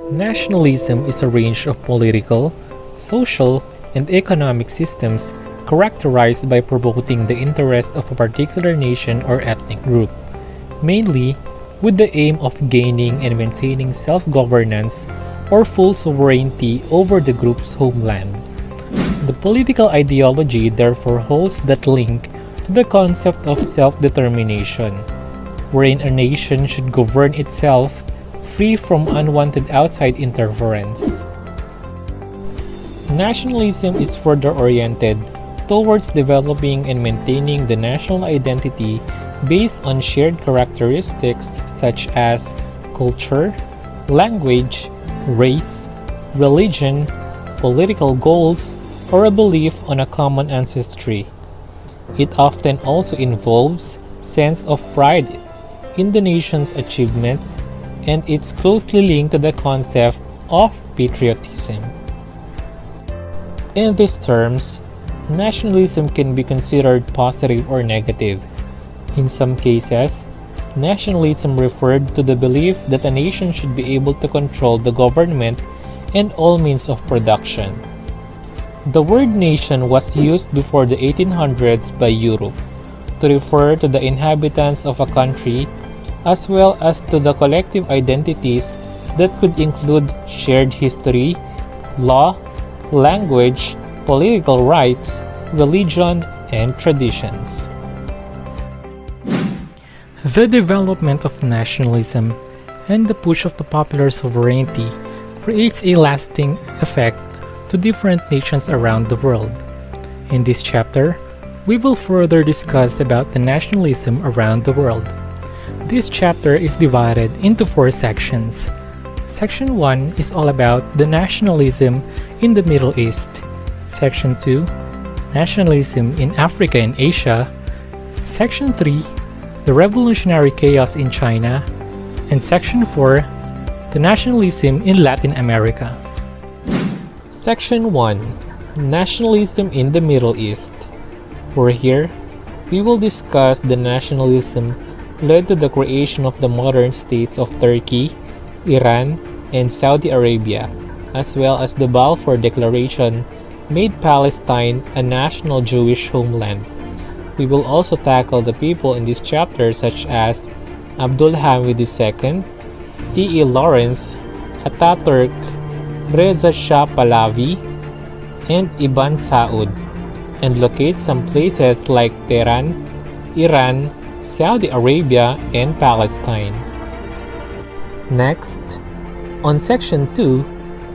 Nationalism is a range of political, social, and economic systems characterized by promoting the interest of a particular nation or ethnic group, mainly with the aim of gaining and maintaining self-governance or full sovereignty over the group's homeland. The political ideology therefore holds that link to the concept of self-determination, wherein a nation should govern itself free from unwanted outside interference. Nationalism is further oriented towards developing and maintaining the national identity based on shared characteristics such as culture, language, race, religion, political goals, or a belief on a common ancestry. It often also involves sense of pride in the nation's achievements, and it's closely linked to the concept of patriotism. In these terms, nationalism can be considered positive or negative. In some cases, nationalism referred to the belief that a nation should be able to control the government and all means of production. The word nation was used before the 1800s by Europe to refer to the inhabitants of a country as well as to the collective identities that could include shared history, law, language, political rights, religion, and traditions. The development of nationalism and the push of the popular sovereignty creates a lasting effect to different nations around the world. In this chapter, we will further discuss about the nationalism around the world. This chapter is divided into 4 sections. Section 1 is all about the nationalism in the Middle East. Section 2, nationalism in Africa and Asia. Section 3, the revolutionary chaos in China. And Section 4, the nationalism in Latin America. Section 1, nationalism in the Middle East. For here, we will discuss the nationalism led to the creation of the modern states of Turkey, Iran, and Saudi Arabia, as well as the Balfour Declaration made Palestine a national Jewish homeland. We will also tackle the people in this chapter such as Abdul Hamid II, T.E. Lawrence, Ataturk, Reza Shah Pahlavi, and Ibn Saud, and locate some places like Tehran, Iran, Saudi Arabia, and Palestine. Next, on Section 2,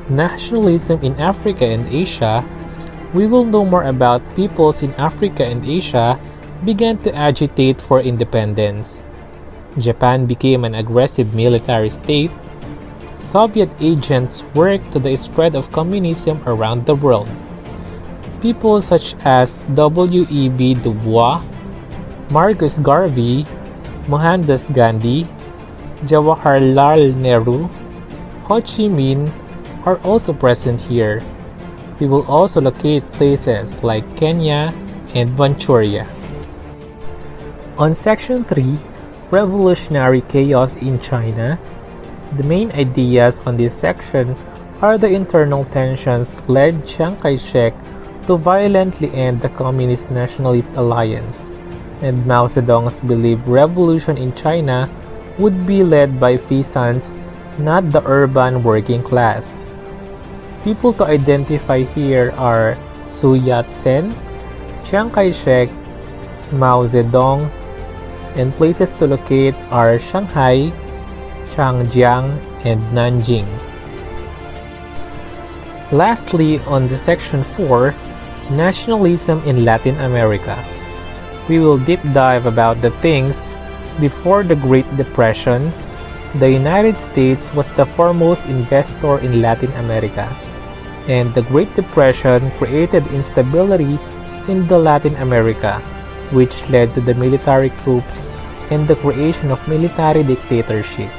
Nationalism in Africa and Asia, we will know more about peoples in Africa and Asia began to agitate for independence. Japan became an aggressive military state. Soviet agents worked to the spread of communism around the world. People such as W.E.B. Du Bois, Marcus Garvey, Mohandas Gandhi, Jawaharlal Nehru, Ho Chi Minh are also present here. We will also locate places like Kenya and Manchuria. On Section 3, Revolutionary Chaos in China, the main ideas on this section are the internal tensions led Chiang Kai-shek to violently end the Communist Nationalist Alliance, and Mao Zedong's believed revolution in China would be led by peasants, not the urban working class. People to identify here are Sun Yat-sen, Chiang Kai-shek, Mao Zedong, and places to locate are Shanghai, Changjiang, and Nanjing. Lastly, on the Section 4, Nationalism in Latin America, we will deep dive about the things before the Great Depression. The United States was the foremost investor in Latin America, and the Great Depression created instability in the Latin America, which led to the military coups and the creation of military dictatorship.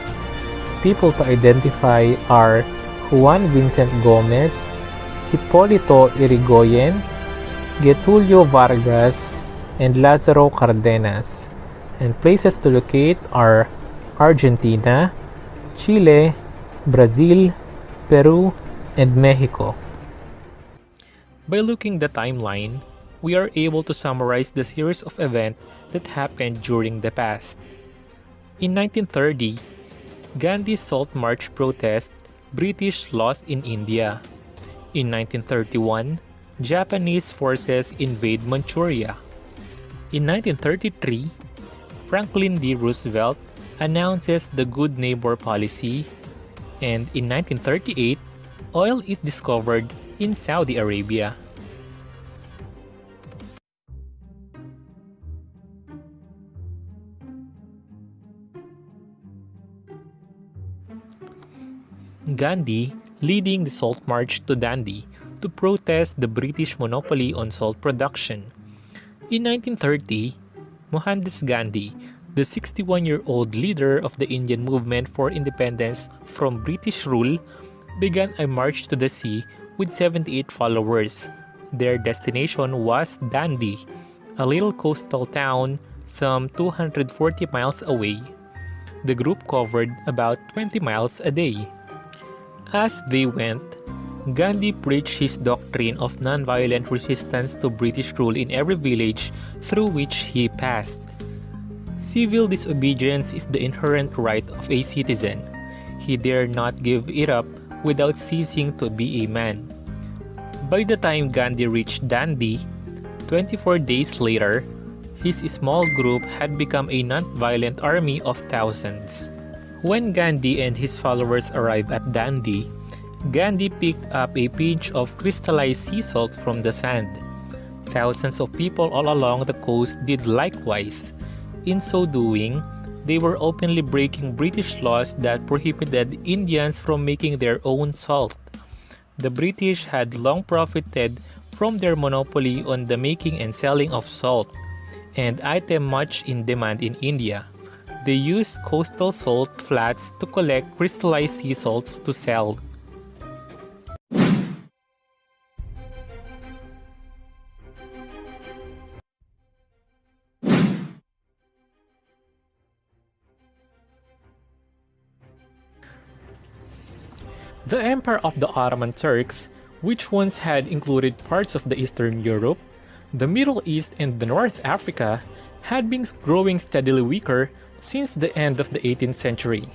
People to identify are Juan Vincent Gomez, Hipólito Yrigoyen, Getulio Vargas, and Lázaro Cárdenas, and places to locate are Argentina, Chile, Brazil, Peru, and Mexico. By looking the timeline, we are able to summarize the series of events that happened during the past. In 1930, Gandhi's Salt March protest, British loss in India. In 1931, Japanese forces invade Manchuria. In 1933, Franklin D. Roosevelt announces the Good Neighbor policy, and in 1938, oil is discovered in Saudi Arabia. Gandhi leading the Salt March to Dandi to protest the British monopoly on salt production. In 1930, Mohandas Gandhi, the 61-year-old leader of the Indian movement for independence from British rule, began a march to the sea with 78 followers. Their destination was Dandi, a little coastal town some 240 miles away. The group covered about 20 miles a day. As they went, Gandhi preached his doctrine of nonviolent resistance to British rule in every village through which he passed. Civil disobedience is the inherent right of a citizen. He dare not give it up without ceasing to be a man. By the time Gandhi reached Dandi, 24 days later, his small group had become a non-violent army of thousands. When Gandhi and his followers arrived at Dandi, Gandhi picked up a pinch of crystallized sea salt from the sand. Thousands of people all along the coast did likewise. In so doing, they were openly breaking British laws that prohibited Indians from making their own salt. The British had long profited from their monopoly on the making and selling of salt, an item much in demand in India. They used coastal salt flats to collect crystallized sea salts to sell. The Empire of the Ottoman Turks, which once had included parts of the Eastern Europe, the Middle East, and the North Africa, had been growing steadily weaker since the end of the 18th century.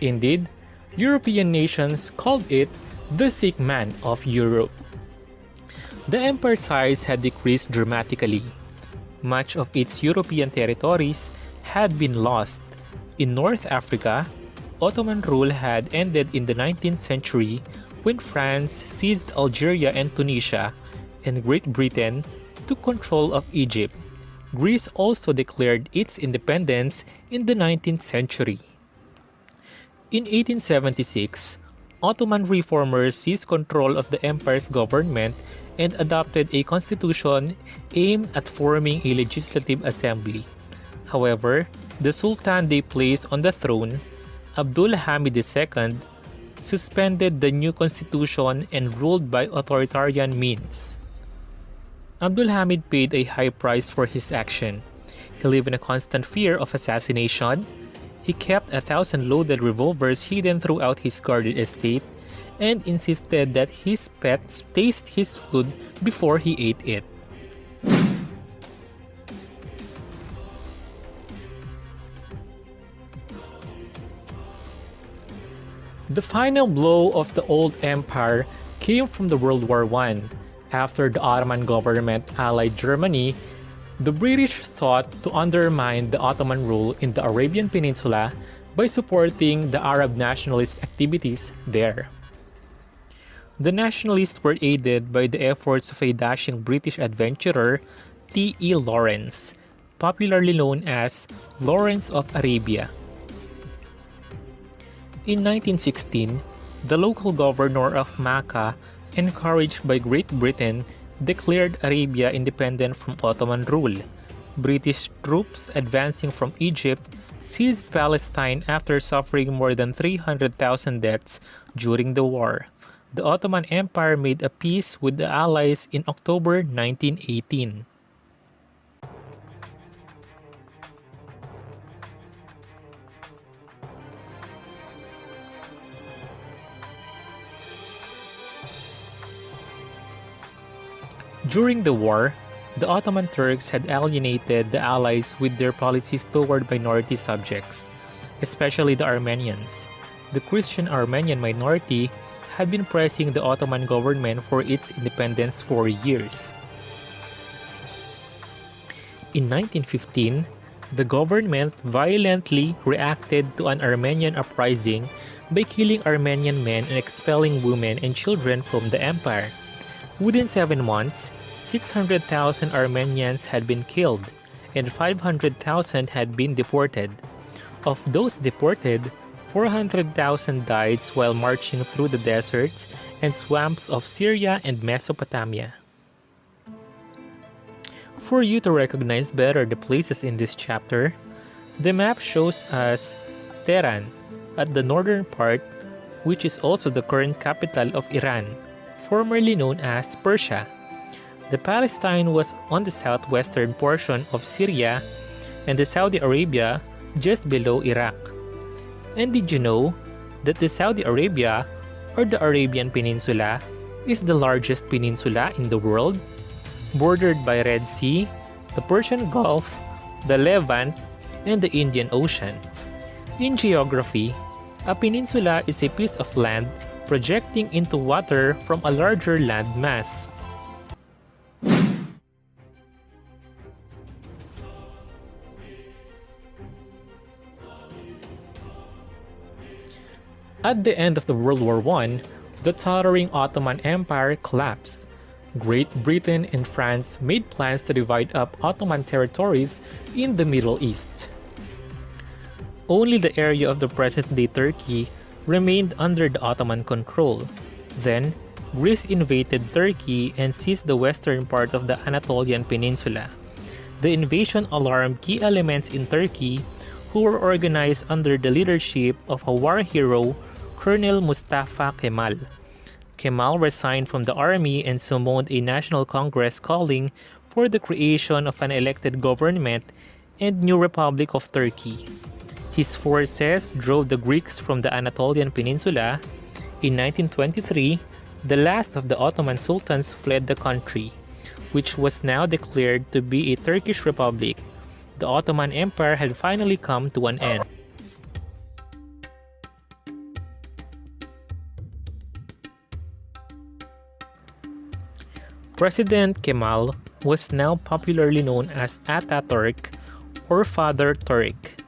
Indeed, European nations called it the sick man of Europe. The empire's size had decreased dramatically. Much of its European territories had been lost. In North Africa, Ottoman rule had ended in the 19th century when France seized Algeria and Tunisia, and Great Britain took control of Egypt. Greece also declared its independence in the 19th century. In 1876, Ottoman reformers seized control of the empire's government and adopted a constitution aimed at forming a legislative assembly. However, the Sultan they placed on the throne, Abdul Hamid II, suspended the new constitution and ruled by authoritarian means. Abdul Hamid paid a high price for his action. He lived in a constant fear of assassination. He kept 1,000 loaded revolvers hidden throughout his guarded estate and insisted that his pets taste his food before he ate it. The final blow of the old empire came from the World War I. After the Ottoman government allied Germany, the British sought to undermine the Ottoman rule in the Arabian Peninsula by supporting the Arab nationalist activities there. The nationalists were aided by the efforts of a dashing British adventurer, T.E. Lawrence, popularly known as Lawrence of Arabia. In 1916, the local governor of Makkah, encouraged by Great Britain, declared Arabia independent from Ottoman rule. British troops advancing from Egypt seized Palestine after suffering more than 300,000 deaths during the war. the Ottoman Empire made a peace with the Allies in October 1918. During the war, the Ottoman Turks had alienated the Allies with their policies toward minority subjects, especially the Armenians. The Christian Armenian minority had been pressing the Ottoman government for its independence for years. In 1915, the government violently reacted to an Armenian uprising by killing Armenian men and expelling women and children from the empire. Within 7 months, 600,000 Armenians had been killed and 500,000 had been deported. Of those deported, 400,000 died while marching through the deserts and swamps of Syria and Mesopotamia. For you to recognize better the places in this chapter, the map shows us Tehran at the northern part, which is also the current capital of Iran, formerly known as Persia. The Palestine was on the southwestern portion of Syria and the Saudi Arabia just below Iraq. And did you know that the Saudi Arabia, or the Arabian Peninsula, is the largest peninsula in the world, bordered by Red Sea, the Persian Gulf, the Levant, and the Indian Ocean? In geography, a peninsula is a piece of land projecting into water from a larger land mass. At the end of the World War I, the tottering Ottoman Empire collapsed. Great Britain and France made plans to divide up Ottoman territories in the Middle East. Only the area of the present-day Turkey remained under the Ottoman control. Then, Greece invaded Turkey and seized the western part of the Anatolian Peninsula. The invasion alarmed key elements in Turkey who were organized under the leadership of a war hero, Colonel Mustafa Kemal. Kemal resigned from the army and summoned a national congress calling for the creation of an elected government and new Republic of Turkey. His forces drove the Greeks from the Anatolian Peninsula. In 1923, the last of the Ottoman sultans fled the country, which was now declared to be a Turkish republic. The Ottoman Empire had finally come to an end. President Kemal was now popularly known as Ataturk or Father Turk.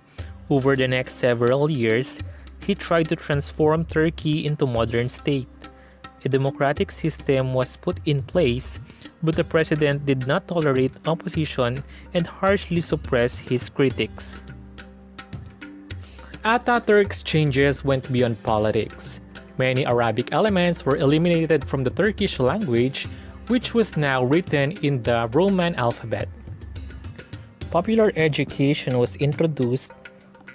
Over the next several years, he tried to transform Turkey into a modern state. A democratic system was put in place, but the president did not tolerate opposition and harshly suppressed his critics. Ataturk's changes went beyond politics. Many Arabic elements were eliminated from the Turkish language, which was now written in the Roman alphabet. Popular education was introduced.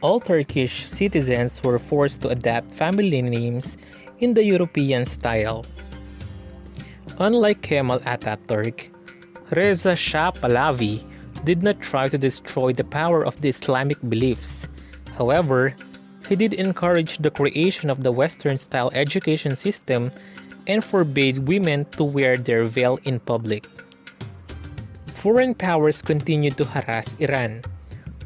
All Turkish citizens were forced to adapt family names in the European style. Unlike Kemal Ataturk, Reza Shah Pahlavi did not try to destroy the power of the Islamic beliefs. However, he did encourage the creation of the Western-style education system and forbade women to wear their veil in public. Foreign powers continued to harass Iran.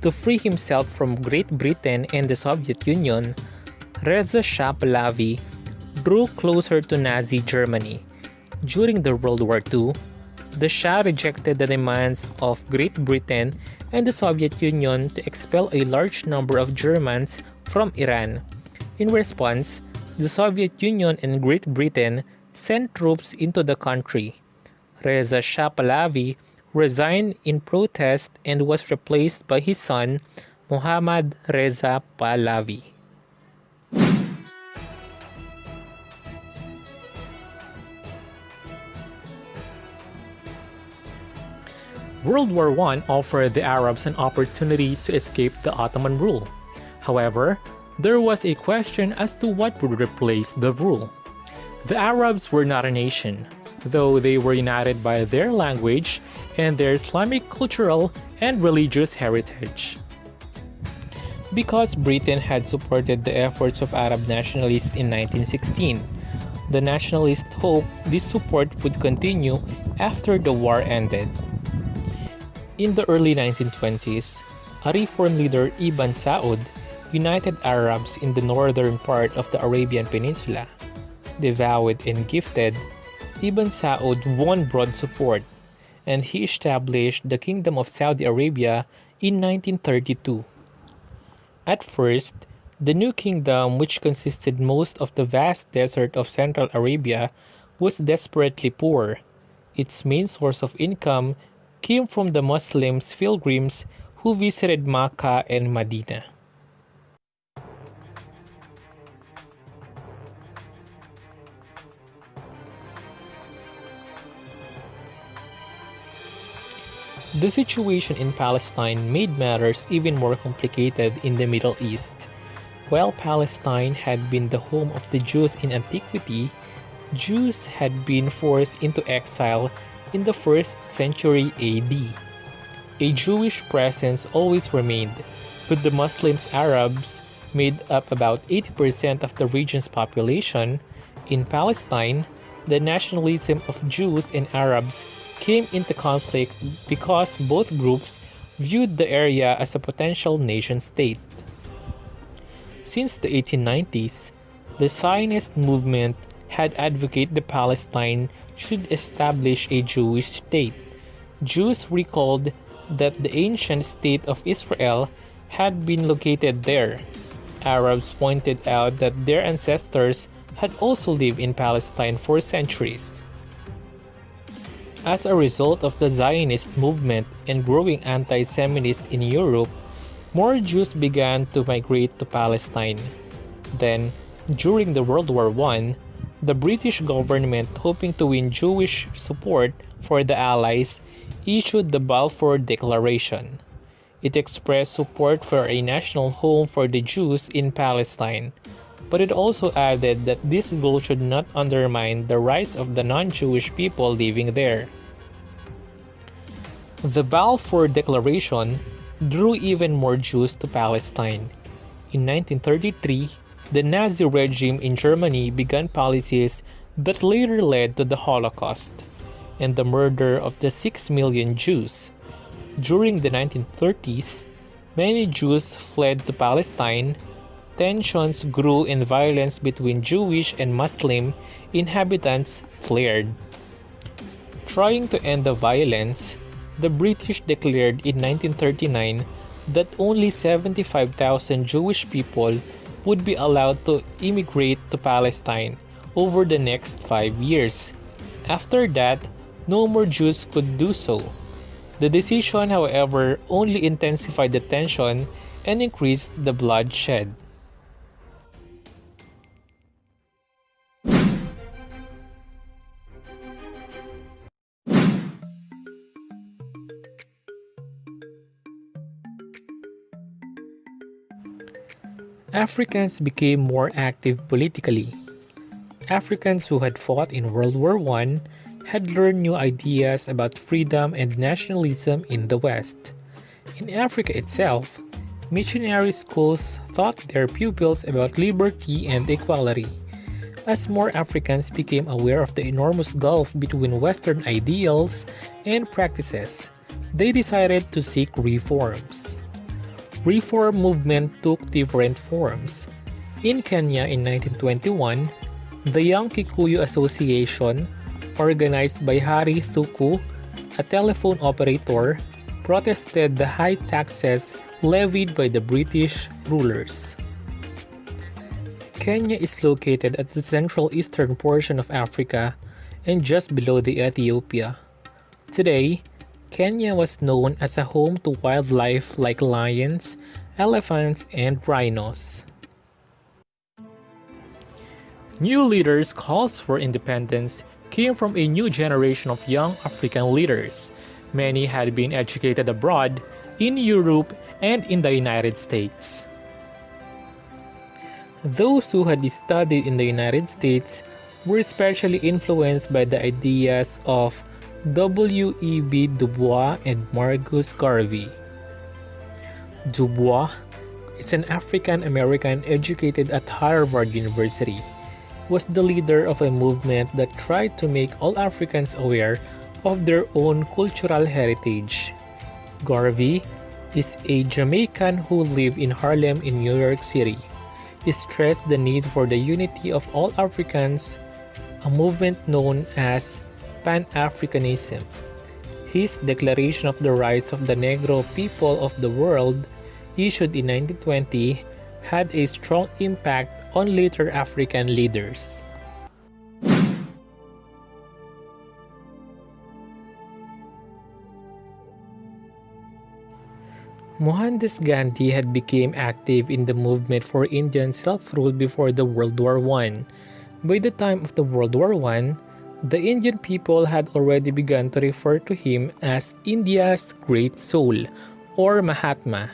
To free himself from Great Britain and the Soviet Union, Reza Shah Pahlavi drew closer to Nazi Germany. During the World War II, the Shah rejected the demands of Great Britain and the Soviet Union to expel a large number of Germans from Iran. In response, the Soviet Union and Great Britain sent troops into the country. Reza Shah Pahlavi resigned in protest and was replaced by his son, Mohammad Reza Pahlavi. World War I offered the Arabs an opportunity to escape the Ottoman rule. However, there was a question as to what would replace the rule. The Arabs were not a nation, though they were united by their language and their Islamic cultural and religious heritage. Because Britain had supported the efforts of Arab nationalists in 1916, the nationalists hoped this support would continue after the war ended. In the early 1920s, a reform leader, Ibn Saud, united Arabs in the northern part of the Arabian Peninsula. Devout and gifted, Ibn Saud won broad support, and he established the Kingdom of Saudi Arabia in 1932. At first, the new kingdom, which consisted most of the vast desert of Central Arabia, was desperately poor. Its main source of income came from the Muslims pilgrims who visited Mecca and Medina. The situation in Palestine made matters even more complicated in the Middle East. While Palestine had been the home of the Jews in antiquity, Jews had been forced into exile in the 1st century AD. A Jewish presence always remained, but the Muslims Arabs made up about 80% of the region's population. In Palestine, the nationalism of Jews and Arabs came into conflict because both groups viewed the area as a potential nation-state. Since the 1890s, the Zionist movement had advocated that Palestine should establish a Jewish state. Jews recalled that the ancient state of Israel had been located there. Arabs pointed out that their ancestors had also lived in Palestine for centuries. As a result of the Zionist movement and growing anti-Semitism in Europe, more Jews began to migrate to Palestine. Then, during the World War I, the British government, hoping to win Jewish support for the Allies, issued the Balfour Declaration. It expressed support for a national home for the Jews in Palestine, but it also added that this goal should not undermine the rights of the non-Jewish people living there. The Balfour Declaration drew even more Jews to Palestine. In 1933, the Nazi regime in Germany began policies that later led to the Holocaust and the murder of the 6 million Jews. During the 1930s, many Jews fled to Palestine. Tensions grew and violence between Jewish and Muslim inhabitants flared. Trying to end the violence, the British declared in 1939 that only 75,000 Jewish people would be allowed to immigrate to Palestine over the next 5 years. After that, no more Jews could do so. The decision, however, only intensified the tension and increased the bloodshed. Africans became more active politically. Africans who had fought in World War I had learned new ideas about freedom and nationalism in the West. In Africa itself, missionary schools taught their pupils about liberty and equality. As more Africans became aware of the enormous gulf between Western ideals and practices, they decided to seek reforms. Reform movement took different forms. In Kenya in 1921, the Young Kikuyu Association, organized by Hari Thuku, a telephone operator, protested the high taxes levied by the British rulers. Kenya is located at the central eastern portion of Africa and just below the Ethiopia. Today, Kenya was known as a home to wildlife like lions, elephants, and rhinos. New leaders' calls for independence came from a new generation of young African leaders. Many had been educated abroad, in Europe, and in the United States. Those who had studied in the United States were especially influenced by the ideas of W.E.B. Du Bois and Marcus Garvey. Du Bois is an African-American educated at Harvard University, was the leader of a movement that tried to make all Africans aware of their own cultural heritage. Garvey is a Jamaican who lived in Harlem in New York City. He stressed the need for the unity of all Africans, a movement known as Pan-Africanism. His Declaration of the Rights of the Negro People of the World, issued in 1920, had a strong impact on later African leaders. Mohandas Gandhi had become active in the movement for Indian self-rule before the World War I. By the time of the World War I, the Indian people had already begun to refer to him as India's Great Soul, or Mahatma.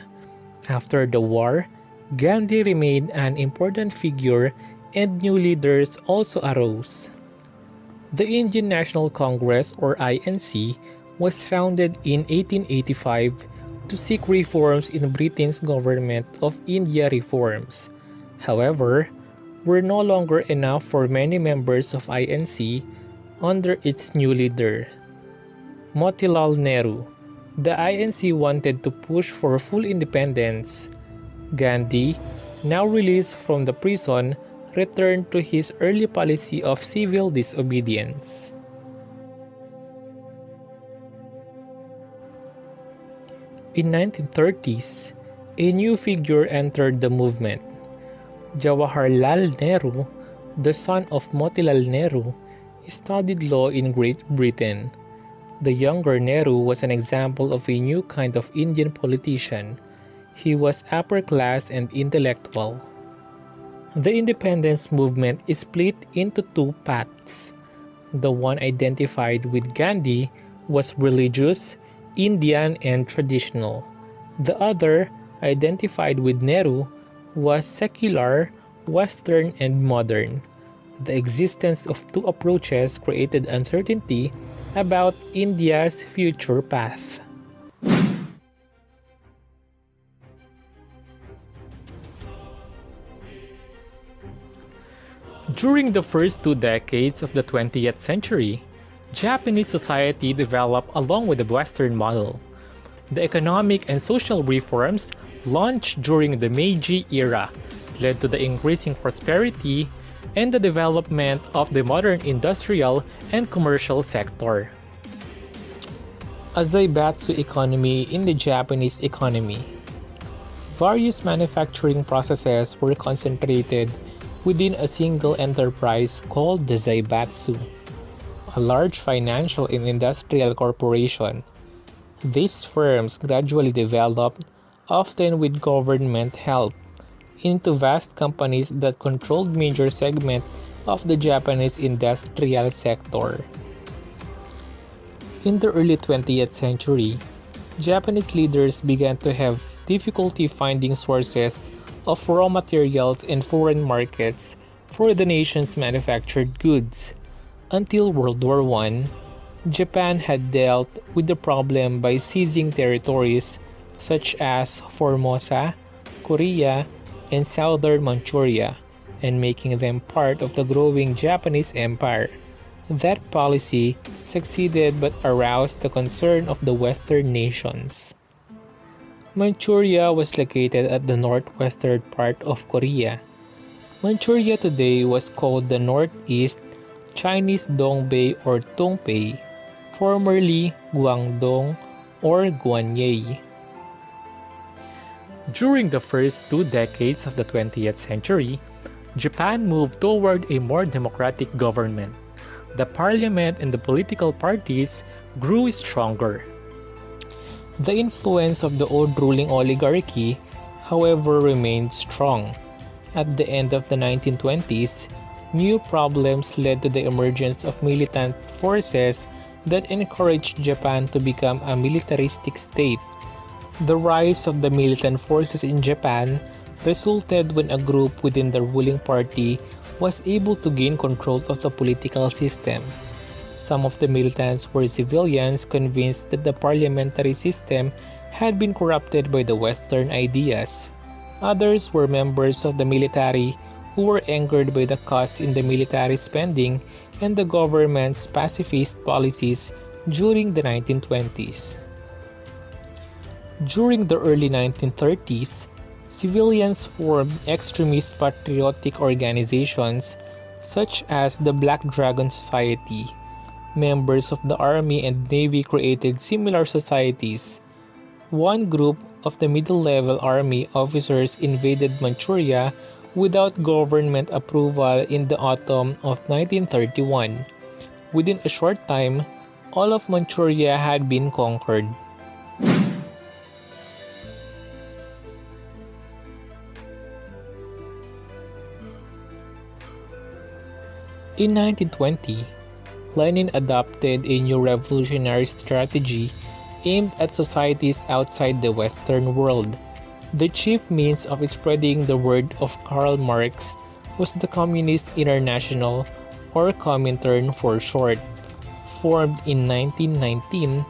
After the war, Gandhi remained an important figure and new leaders also arose. The Indian National Congress, or INC, was founded in 1885 to seek reforms in Britain's government of India reforms. However, were no longer enough for many members of INC under its new leader, Motilal Nehru. The INC wanted to push for full independence. Gandhi, now released from the prison, returned to his early policy of civil disobedience. In 1930s, a new figure entered the movement. Jawaharlal Nehru, the son of Motilal Nehru, studied law in Great Britain. The younger Nehru was an example of a new kind of Indian politician. He was upper class and intellectual. The independence movement is split into two paths. The one identified with Gandhi was religious, Indian, and traditional. The other, identified with Nehru, was secular, Western, and modern. The existence of two approaches created uncertainty about India's future path. During the first 2 decades of the 20th century, Japanese society developed along with the Western model. The economic and social reforms launched during the Meiji era led to the increasing prosperity and the development of the modern industrial and commercial sector. A zaibatsu economy in the Japanese economy. Various manufacturing processes were concentrated within a single enterprise called the zaibatsu, a large financial and industrial corporation. These firms gradually developed, often with government help, into vast companies that controlled major segments of the Japanese industrial sector. In the early 20th century, Japanese leaders began to have difficulty finding sources of raw materials in foreign markets for the nation's manufactured goods. Until World War I, Japan had dealt with the problem by seizing territories such as Formosa, Korea, and southern Manchuria, and making them part of the growing Japanese Empire. That policy succeeded but aroused the concern of the Western nations. Manchuria was located at the northwestern part of Korea. Manchuria today was called the Northeast Chinese Dongbei or Tongpei, formerly Guangdong or Guanyei. During the first 2 decades of the 20th century, Japan moved toward a more democratic government. The parliament and the political parties grew stronger. The influence of the old ruling oligarchy, however, remained strong. At the end of the 1920s, new problems led to the emergence of militant forces that encouraged Japan to become a militaristic state. The rise of the militant forces in Japan resulted when a group within the ruling party was able to gain control of the political system. Some of the militants were civilians convinced that the parliamentary system had been corrupted by the Western ideas. Others were members of the military who were angered by the cuts in the military spending and the government's pacifist policies during the 1920s. During the early 1930s, civilians formed extremist patriotic organizations such as the Black Dragon Society. Members of the Army and Navy created similar societies. One group of the middle-level army officers invaded Manchuria without government approval in the autumn of 1931. Within a short time, all of Manchuria had been conquered. In 1920, Lenin adopted a new revolutionary strategy aimed at societies outside the Western world. The chief means of spreading the word of Karl Marx was the Communist International, or Comintern for short. Formed in 1919,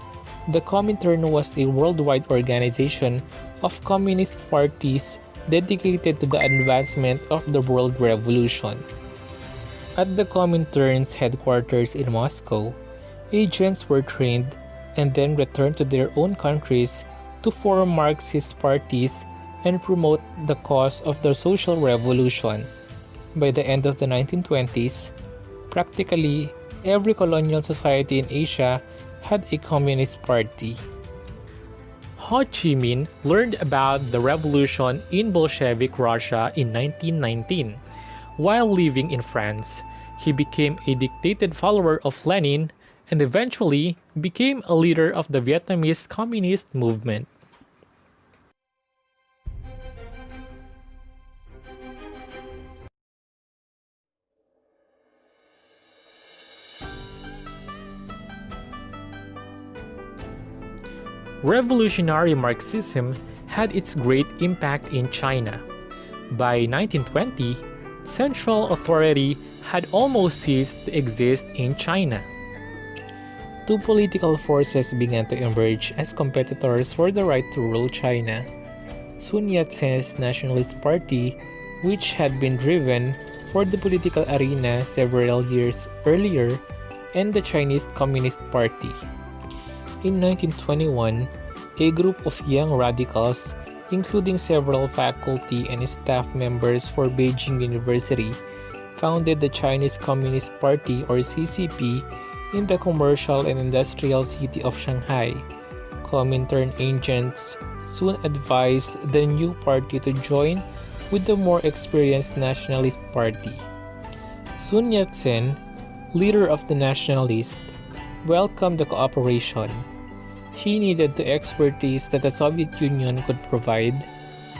the Comintern was a worldwide organization of communist parties dedicated to the advancement of the world revolution. At the Comintern's headquarters in Moscow, agents were trained and then returned to their own countries to form Marxist parties and promote the cause of the social revolution. By the end of the 1920s, practically every colonial society in Asia had a communist party. Ho Chi Minh learned about the revolution in Bolshevik Russia in 1919. While living in France, he became a dedicated follower of Lenin and eventually became a leader of the Vietnamese Communist movement. Revolutionary Marxism had its great impact in China. By 1920, central authority had almost ceased to exist in China. Two political forces began to emerge as competitors for the right to rule China. Sun Yat-sen's Nationalist Party, which had been driven for the political arena several years earlier, and the Chinese Communist Party. In 1921, a group of young radicals, including several faculty and staff members for Beijing University, founded the Chinese Communist Party, or CCP, in the commercial and industrial city of Shanghai. Comintern agents soon advised the new party to join with the more experienced Nationalist Party. Sun Yat-sen, leader of the Nationalists, welcomed the cooperation. He needed the expertise that the Soviet Union could provide.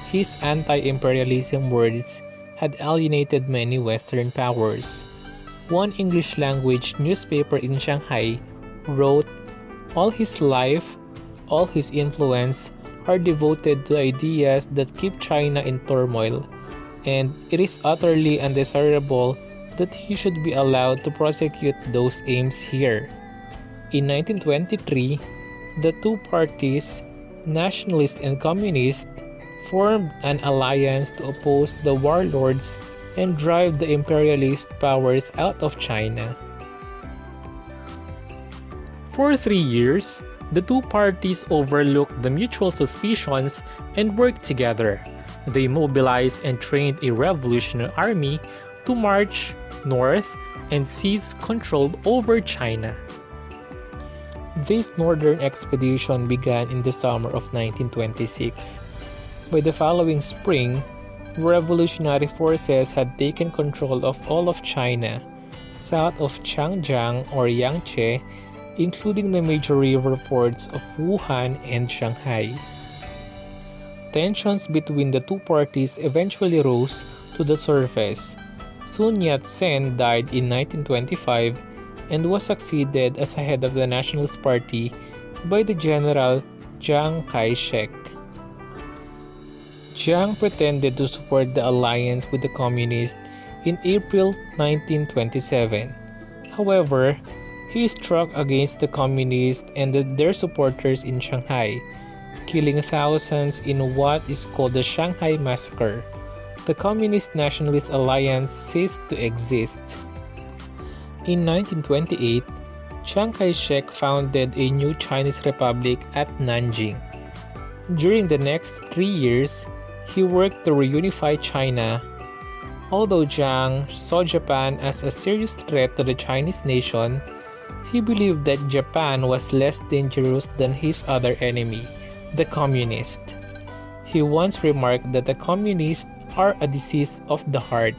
His anti-imperialism words had alienated many Western powers. One English-language newspaper in Shanghai wrote, "All his life, all his influence are devoted to ideas that keep China in turmoil, and it is utterly undesirable that he should be allowed to prosecute those aims here." In 1923, the two parties, Nationalist and Communist, formed an alliance to oppose the warlords and drive the imperialist powers out of China. For 3 years, the two parties overlooked the mutual suspicions and worked together. They mobilized and trained a revolutionary army to march north and seize control over China. This northern expedition began in the summer of 1926. By the following spring, revolutionary forces had taken control of all of China, south of Changjiang or Yangtze, including the major river ports of Wuhan and Shanghai. Tensions between the two parties eventually rose to the surface. Sun Yat-sen died in 1925 and was succeeded as head of the Nationalist Party by the General Chiang Kai-shek. Chiang pretended to support the alliance with the Communists in April 1927. However, he struck against the communists and their supporters in Shanghai, killing thousands in what is called the Shanghai Massacre. The Communist Nationalist Alliance ceased to exist. In 1928, Chiang Kai-shek founded a new Chinese republic at Nanjing. During the next 3 years, he worked to reunify China. Although Jiang saw Japan as a serious threat to the Chinese nation, he believed that Japan was less dangerous than his other enemy, the communists. He once remarked that the communists are a disease of the heart.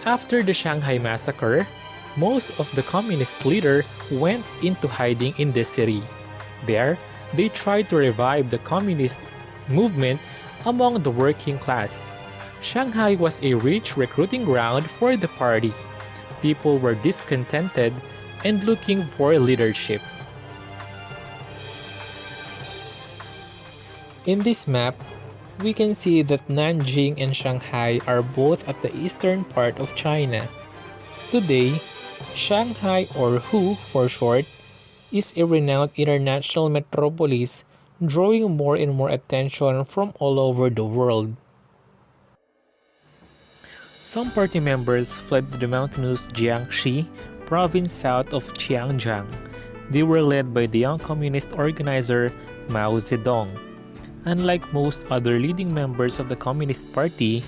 After the Shanghai Massacre, most of the communist leaders went into hiding in the city. There, they tried to revive the communist movement among the working class. Shanghai was a rich recruiting ground for the party. People were discontented and looking for leadership. In this map, we can see that Nanjing and Shanghai are both at the eastern part of China. Today, Shanghai, or Hu for short, is a renowned international metropolis drawing more and more attention from all over the world. Some party members fled to the mountainous Jiangxi province south of Xinjiang. They were led by the young communist organizer Mao Zedong. Unlike most other leading members of the Communist Party,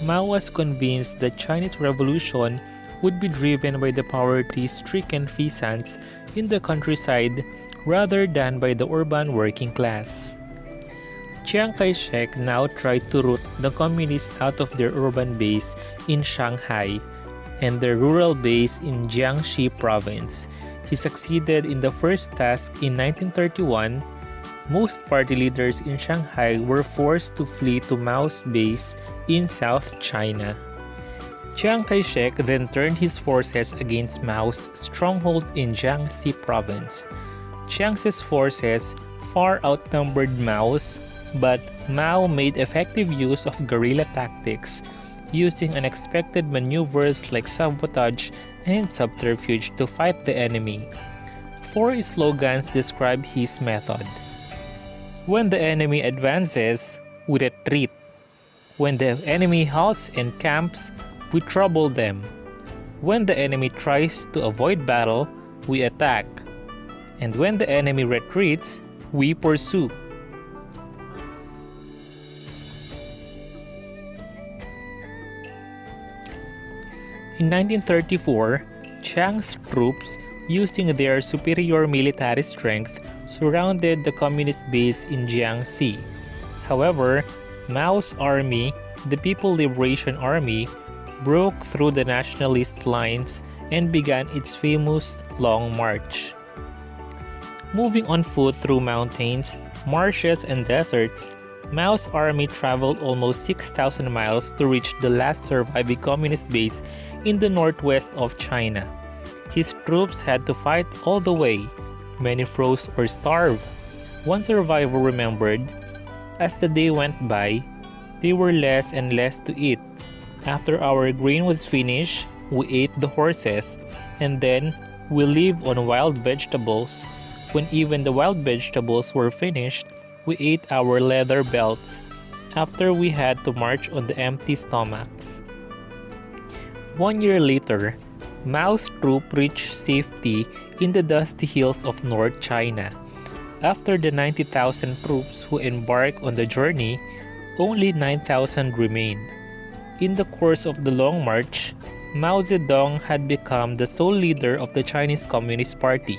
Mao was convinced that Chinese Revolution would be driven by the poverty-stricken peasants in the countryside rather than by the urban working class. Chiang Kai-shek now tried to root the communists out of their urban base in Shanghai and their rural base in Jiangxi province. He succeeded in the first task in 1931. Most party leaders in Shanghai were forced to flee to Mao's base in South China. Chiang Kai-shek then turned his forces against Mao's stronghold in Jiangxi province. Chiang's forces far outnumbered Mao's, but Mao made effective use of guerrilla tactics, using unexpected maneuvers like sabotage and subterfuge to fight the enemy. 4 slogans describe his method. When the enemy advances, we retreat. When the enemy halts and camps, we trouble them. When the enemy tries to avoid battle, we attack. And when the enemy retreats, we pursue. In 1934, Chiang's troops, using their superior military strength, surrounded the communist base in Jiangxi. However, Mao's army, the People Liberation Army, broke through the nationalist lines and began its famous Long March. Moving on foot through mountains, marshes, and deserts, Mao's army traveled almost 6,000 miles to reach the last surviving communist base in the northwest of China. His troops had to fight all the way. Many froze or starved. One survivor remembered, as the day went by, there were less and less to eat. After our grain was finished, we ate the horses, and then we lived on wild vegetables. When even the wild vegetables were finished, we ate our leather belts, after we had to march on the empty stomachs. 1 year later, Mao's troop reached safety in the dusty hills of North China. After the 90,000 troops who embarked on the journey, only 9,000 remained. In the course of the Long March, Mao Zedong had become the sole leader of the Chinese Communist Party.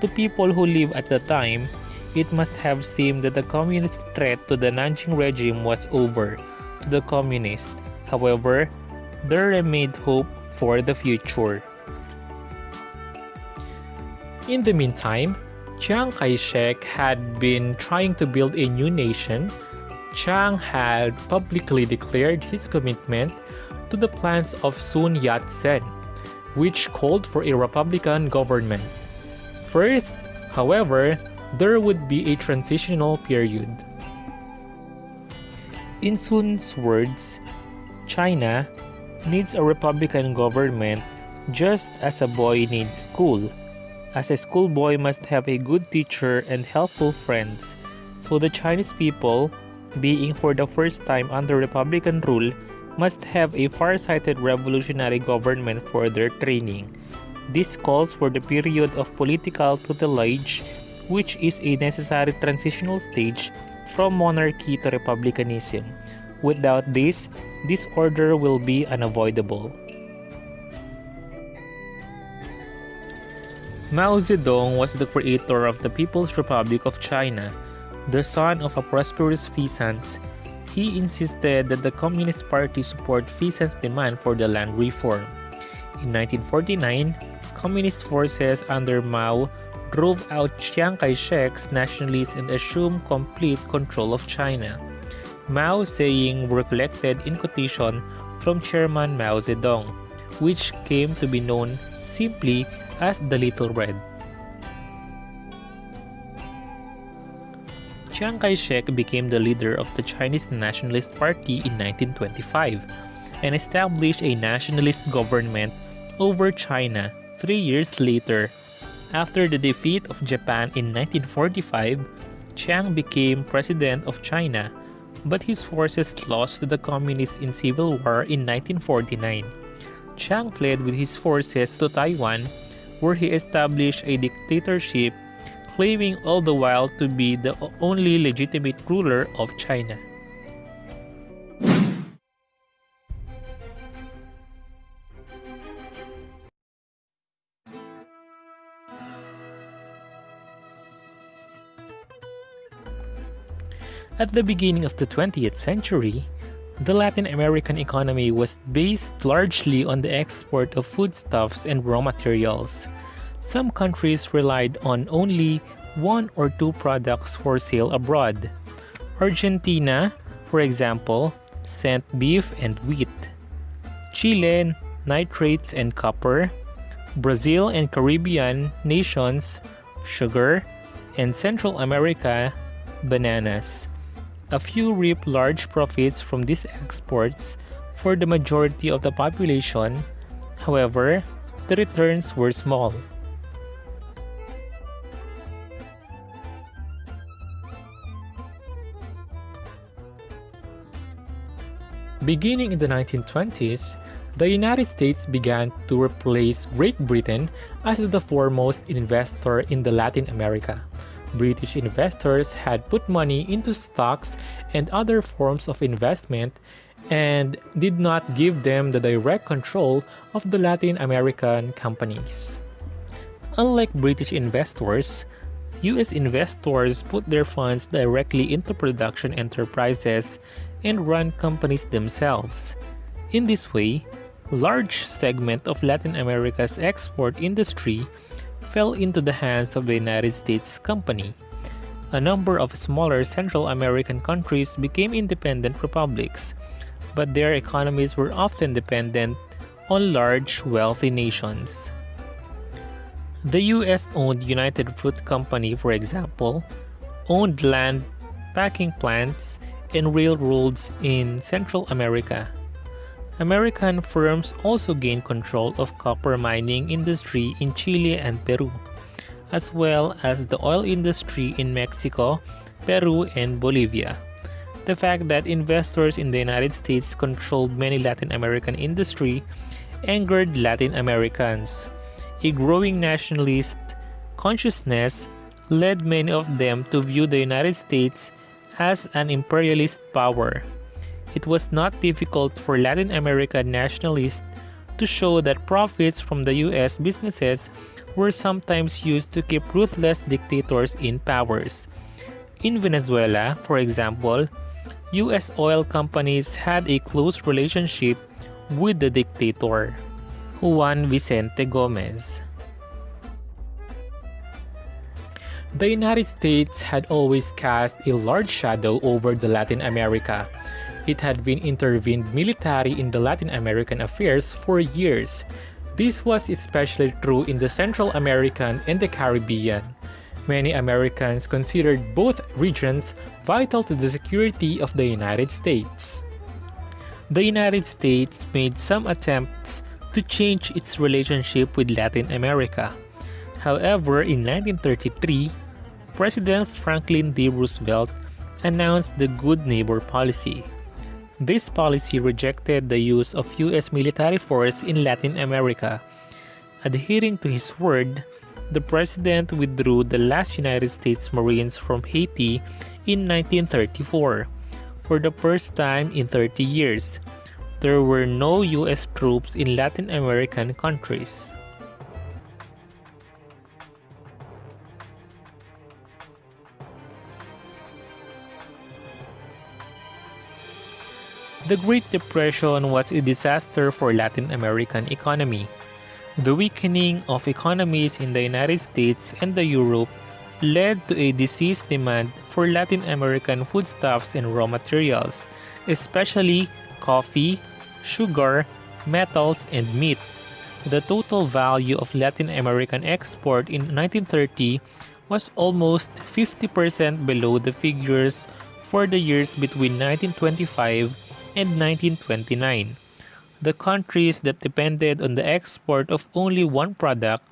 To people who lived at the time, it must have seemed that the communist threat to the Nanjing regime was over. To the communists, however, there remained hope for the future. In the meantime, Chiang Kai-shek had been trying to build a new nation. Chiang had publicly declared his commitment to the plans of Sun Yat-sen, which called for a republican government. First, however, there would be a transitional period. In Sun's words, China needs a republican government just as a boy needs school, as a schoolboy must have a good teacher and helpful friends. So the Chinese people, being for the first time under republican rule, must have a far-sighted revolutionary government for their training. This calls for the period of political tutelage, which is a necessary transitional stage from monarchy to republicanism. Without this, disorder will be unavoidable. Mao Zedong was the creator of the People's Republic of China. The son of a prosperous peasant, he insisted that the Communist Party support peasants' demand for the land reform. In 1949, Communist forces under Mao drove out Chiang Kai-shek's nationalists and assumed complete control of China. Mao's sayings were collected in quotation from Chairman Mao Zedong, which came to be known simply as the Little Red. Chiang Kai-shek became the leader of the Chinese Nationalist Party in 1925 and established a nationalist government over China 3 years later. After the defeat of Japan in 1945, Chiang became president of China, but his forces lost to the communists in civil war in 1949. Chiang fled with his forces to Taiwan, where he established a dictatorship, claiming all the while to be the only legitimate ruler of China. At the beginning of the 20th century, the Latin American economy was based largely on the export of foodstuffs and raw materials. Some countries relied on only one or two products for sale abroad. Argentina, for example, sent beef and wheat. Chile, nitrates and copper. Brazil and Caribbean nations, sugar, and Central America, bananas. A few reaped large profits from these exports for the majority of the population. However, the returns were small. Beginning in the 1920s, the United States began to replace Great Britain as the foremost investor in Latin America. British investors had put money into stocks and other forms of investment and did not give them the direct control of the Latin American companies. Unlike British investors, US investors put their funds directly into production enterprises and run companies themselves. In this way, a large segment of Latin America's export industry fell into the hands of the United States company. A number of smaller Central American countries became independent republics, but their economies were often dependent on large, wealthy nations. The US-owned United Fruit Company, for example, owned land, packing plants, and railroads in Central America. American firms also gained control of copper mining industry in Chile and Peru, as well as the oil industry in Mexico, Peru, and Bolivia. The fact that investors in the United States controlled many Latin American industry angered Latin Americans. A growing nationalist consciousness led many of them to view the United States as an imperialist power. It was not difficult for Latin American nationalists to show that profits from the US businesses were sometimes used to keep ruthless dictators in powers. In Venezuela, for example, US oil companies had a close relationship with the dictator, Juan Vicente Gomez. The United States had always cast a large shadow over the Latin America. It had been intervened militarily in the Latin American affairs for years. This was especially true in the Central American and the Caribbean. Many Americans considered both regions vital to the security of the United States. The United States made some attempts to change its relationship with Latin America. However, in 1933, President Franklin D. Roosevelt announced the Good Neighbor policy. This policy rejected the use of U.S. military force in Latin America. Adhering to his word, the president withdrew the last United States Marines from Haiti in 1934. For the first time in 30 years, there were no U.S. troops in Latin American countries. The Great Depression was a disaster for Latin American economy. The weakening of economies in the United States and Europe led to a diseased demand for Latin American foodstuffs and raw materials, especially coffee, sugar, metals, and meat. The total value of Latin American export in 1930 was almost 50% below the figures for the years between 1925 and 1929. The countries that depended on the export of only one product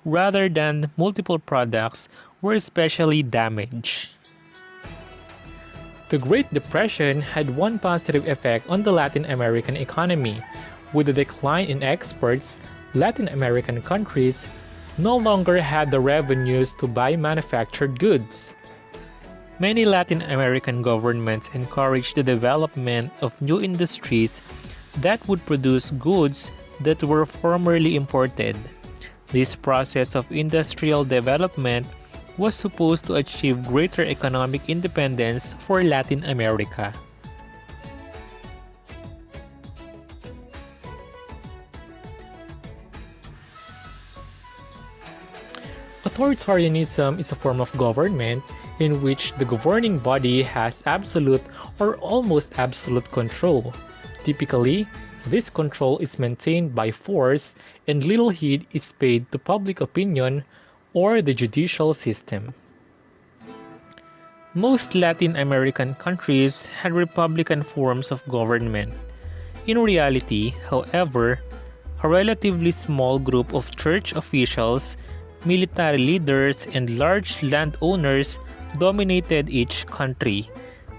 rather than multiple products were especially damaged. The Great Depression had one positive effect on the Latin American economy. With the decline in exports, Latin American countries no longer had the revenues to buy manufactured goods. Many Latin American governments encouraged the development of new industries that would produce goods that were formerly imported. This process of industrial development was supposed to achieve greater economic independence for Latin America. Authoritarianism is a form of government in which the governing body has absolute or almost absolute control. Typically, this control is maintained by force and little heed is paid to public opinion or the judicial system. Most Latin American countries had republican forms of government. In reality, however, a relatively small group of church officials, military leaders, and large landowners dominated each country.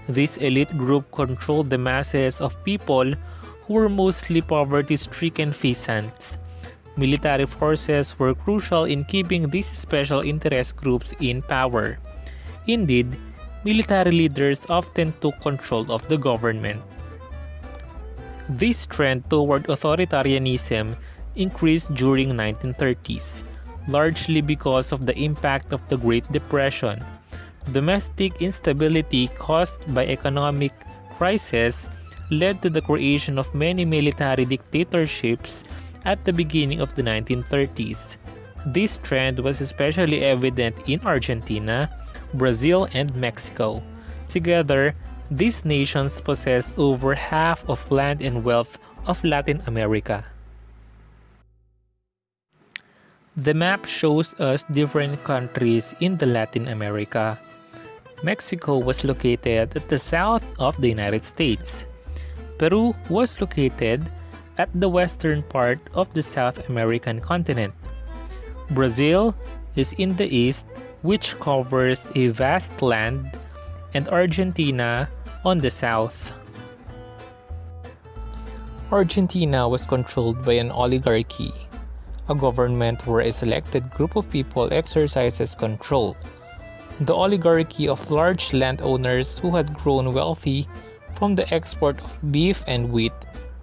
This elite group controlled the masses of people who were mostly poverty-stricken peasants. Military forces were crucial in keeping these special interest groups in power. Indeed, military leaders often took control of the government. This trend toward authoritarianism increased during 1930s, largely because of the impact of the Great Depression. Domestic instability caused by economic crisis led to the creation of many military dictatorships at the beginning of the 1930s. This trend was especially evident in Argentina, Brazil, and Mexico. Together, these nations possess over half of land and wealth of Latin America. The map shows us different countries in the Latin America. Mexico was located at the south of the United States. Peru was located at the western part of the South American continent. Brazil is in the east, which covers a vast land, and Argentina on the south. Argentina was controlled by an oligarchy, a government where a selected group of people exercises control. The oligarchy of large landowners who had grown wealthy from the export of beef and wheat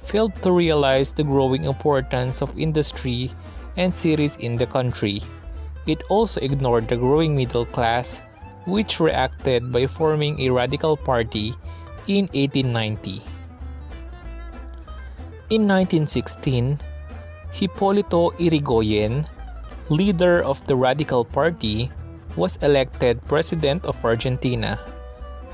failed to realize the growing importance of industry and cities in the country. It also ignored the growing middle class, which reacted by forming a radical party in 1890. In 1916, Hipólito Yrigoyen, leader of the Radical Party, was elected president of Argentina.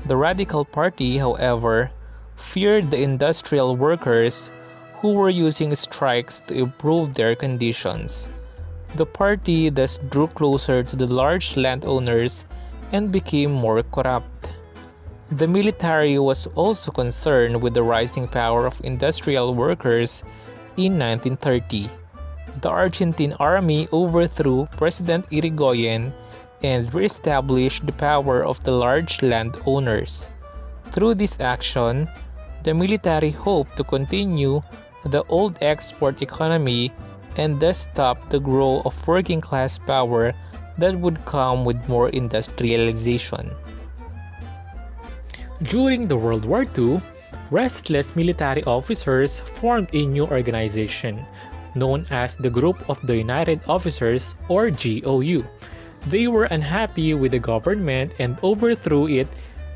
The Radical Party, however, feared the industrial workers who were using strikes to improve their conditions. The party thus drew closer to the large landowners and became more corrupt. The military was also concerned with the rising power of industrial workers in 1930. The Argentine army overthrew President Irigoyen and re-established the power of the large landowners. Through this action, the military hoped to continue the old export economy and thus stop the growth of working-class power that would come with more industrialization. During the World War II, restless military officers formed a new organization known as the Group of the United Officers, or GOU. They were unhappy with the government and overthrew it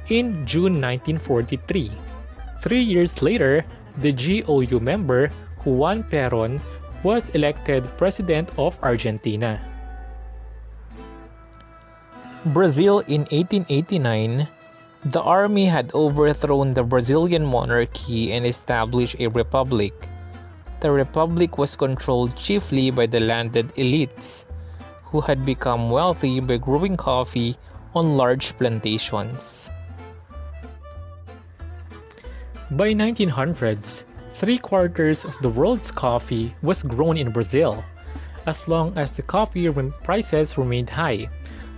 in June 1943. 3 years later, the GOU member, Juan Perón, was elected President of Argentina. Brazil in 1889, the army had overthrown the Brazilian monarchy and established a republic. The republic was controlled chiefly by the landed elites, who had become wealthy by growing coffee on large plantations. By 1900s, 3/4 of the world's coffee was grown in Brazil. As long as the coffee prices remained high,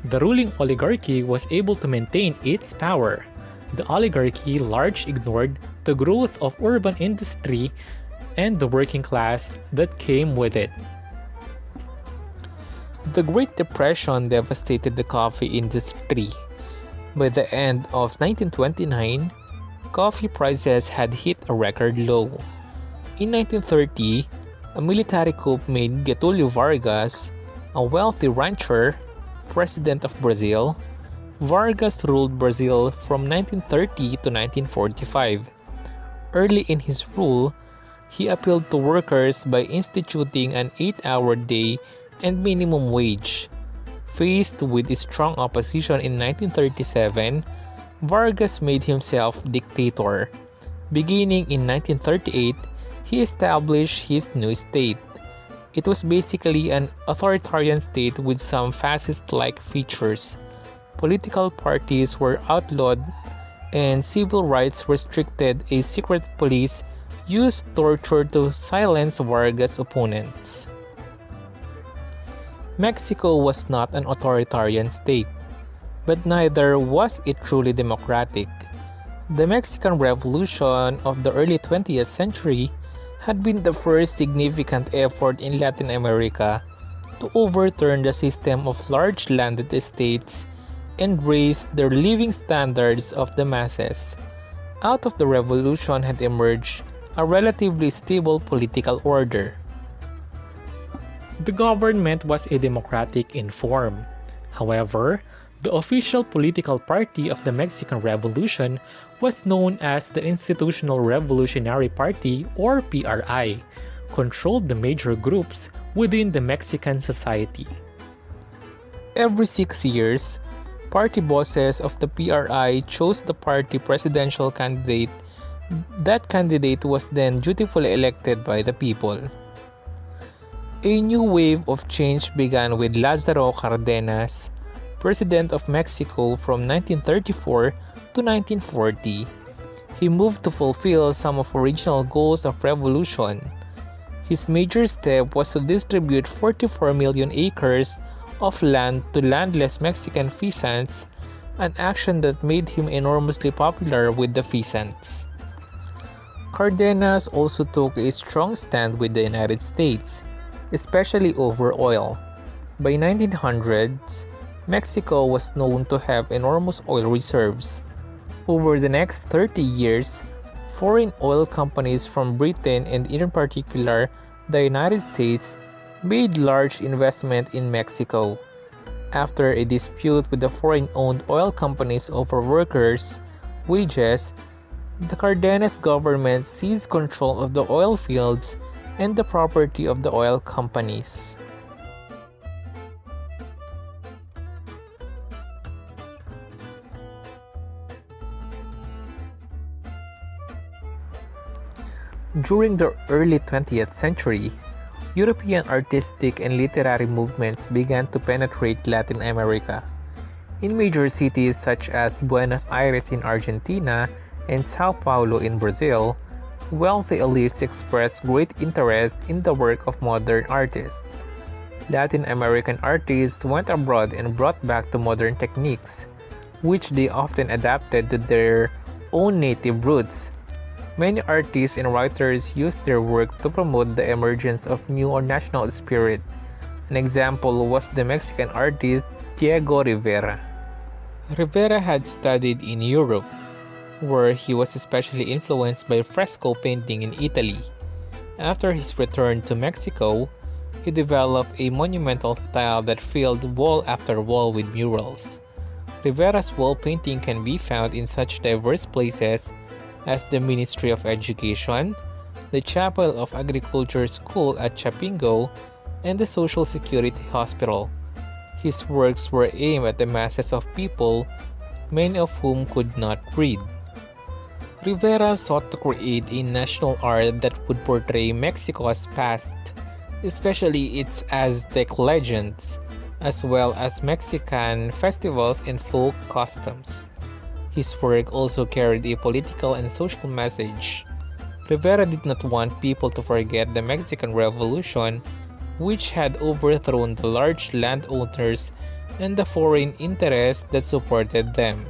the ruling oligarchy was able to maintain its power. The oligarchy largely ignored the growth of urban industry and the working class that came with it. The Great Depression devastated the coffee industry. By the end of 1929, coffee prices had hit a record low. In 1930, a military coup made Getulio Vargas, a wealthy rancher, president of Brazil. Vargas ruled Brazil from 1930 to 1945. Early in his rule, he appealed to workers by instituting an 8-hour day and minimum wage. Faced with strong opposition in 1937, Vargas made himself dictator. Beginning in 1938, he established his new state. It was basically an authoritarian state with some fascist-like features. Political parties were outlawed and civil rights restricted. A secret police used torture to silence Vargas' opponents. Mexico was not an authoritarian state, but neither was it truly democratic. The Mexican Revolution of the early 20th century had been the first significant effort in Latin America to overturn the system of large landed estates and raise the living standards of the masses. Out of the revolution had emerged a relatively stable political order. The government was a democratic in form. However, the official political party of the Mexican Revolution was known as the Institutional Revolutionary Party, or PRI, controlled the major groups within the Mexican society. Every 6 years, party bosses of the PRI chose the party presidential candidate. That candidate was then dutifully elected by the people. A new wave of change began with Lázaro Cárdenas, President of Mexico from 1934 to 1940. He moved to fulfill some of the original goals of revolution. His major step was to distribute 44 million acres of land to landless Mexican peasants, an action that made him enormously popular with the peasants. Cárdenas also took a strong stand with the United States, especially over oil. By 1900s, Mexico was known to have enormous oil reserves. Over the next 30 years, foreign oil companies from Britain and in particular the United States made large investment in Mexico. After a dispute with the foreign-owned oil companies over workers' wages, the Cárdenas government seized control of the oil fields and the property of the oil companies. During the early 20th century, European artistic and literary movements began to penetrate Latin America. In major cities such as Buenos Aires in Argentina and Sao Paulo in Brazil, wealthy elites expressed great interest in the work of modern artists. Latin American artists went abroad and brought back the modern techniques, which they often adapted to their own native roots. Many artists and writers used their work to promote the emergence of new or national spirit. An example was the Mexican artist Diego Rivera. Rivera had studied in Europe, where he was especially influenced by fresco painting in Italy. After his return to Mexico, he developed a monumental style that filled wall after wall with murals. Rivera's wall painting can be found in such diverse places as the Ministry of Education, the Chapel of Agriculture School at Chapingo, and the Social Security Hospital. His works were aimed at the masses of people, many of whom could not read. Rivera sought to create a national art that would portray Mexico's past, especially its Aztec legends, as well as Mexican festivals and folk customs. His work also carried a political and social message. Rivera did not want people to forget the Mexican Revolution, which had overthrown the large landowners and the foreign interests that supported them.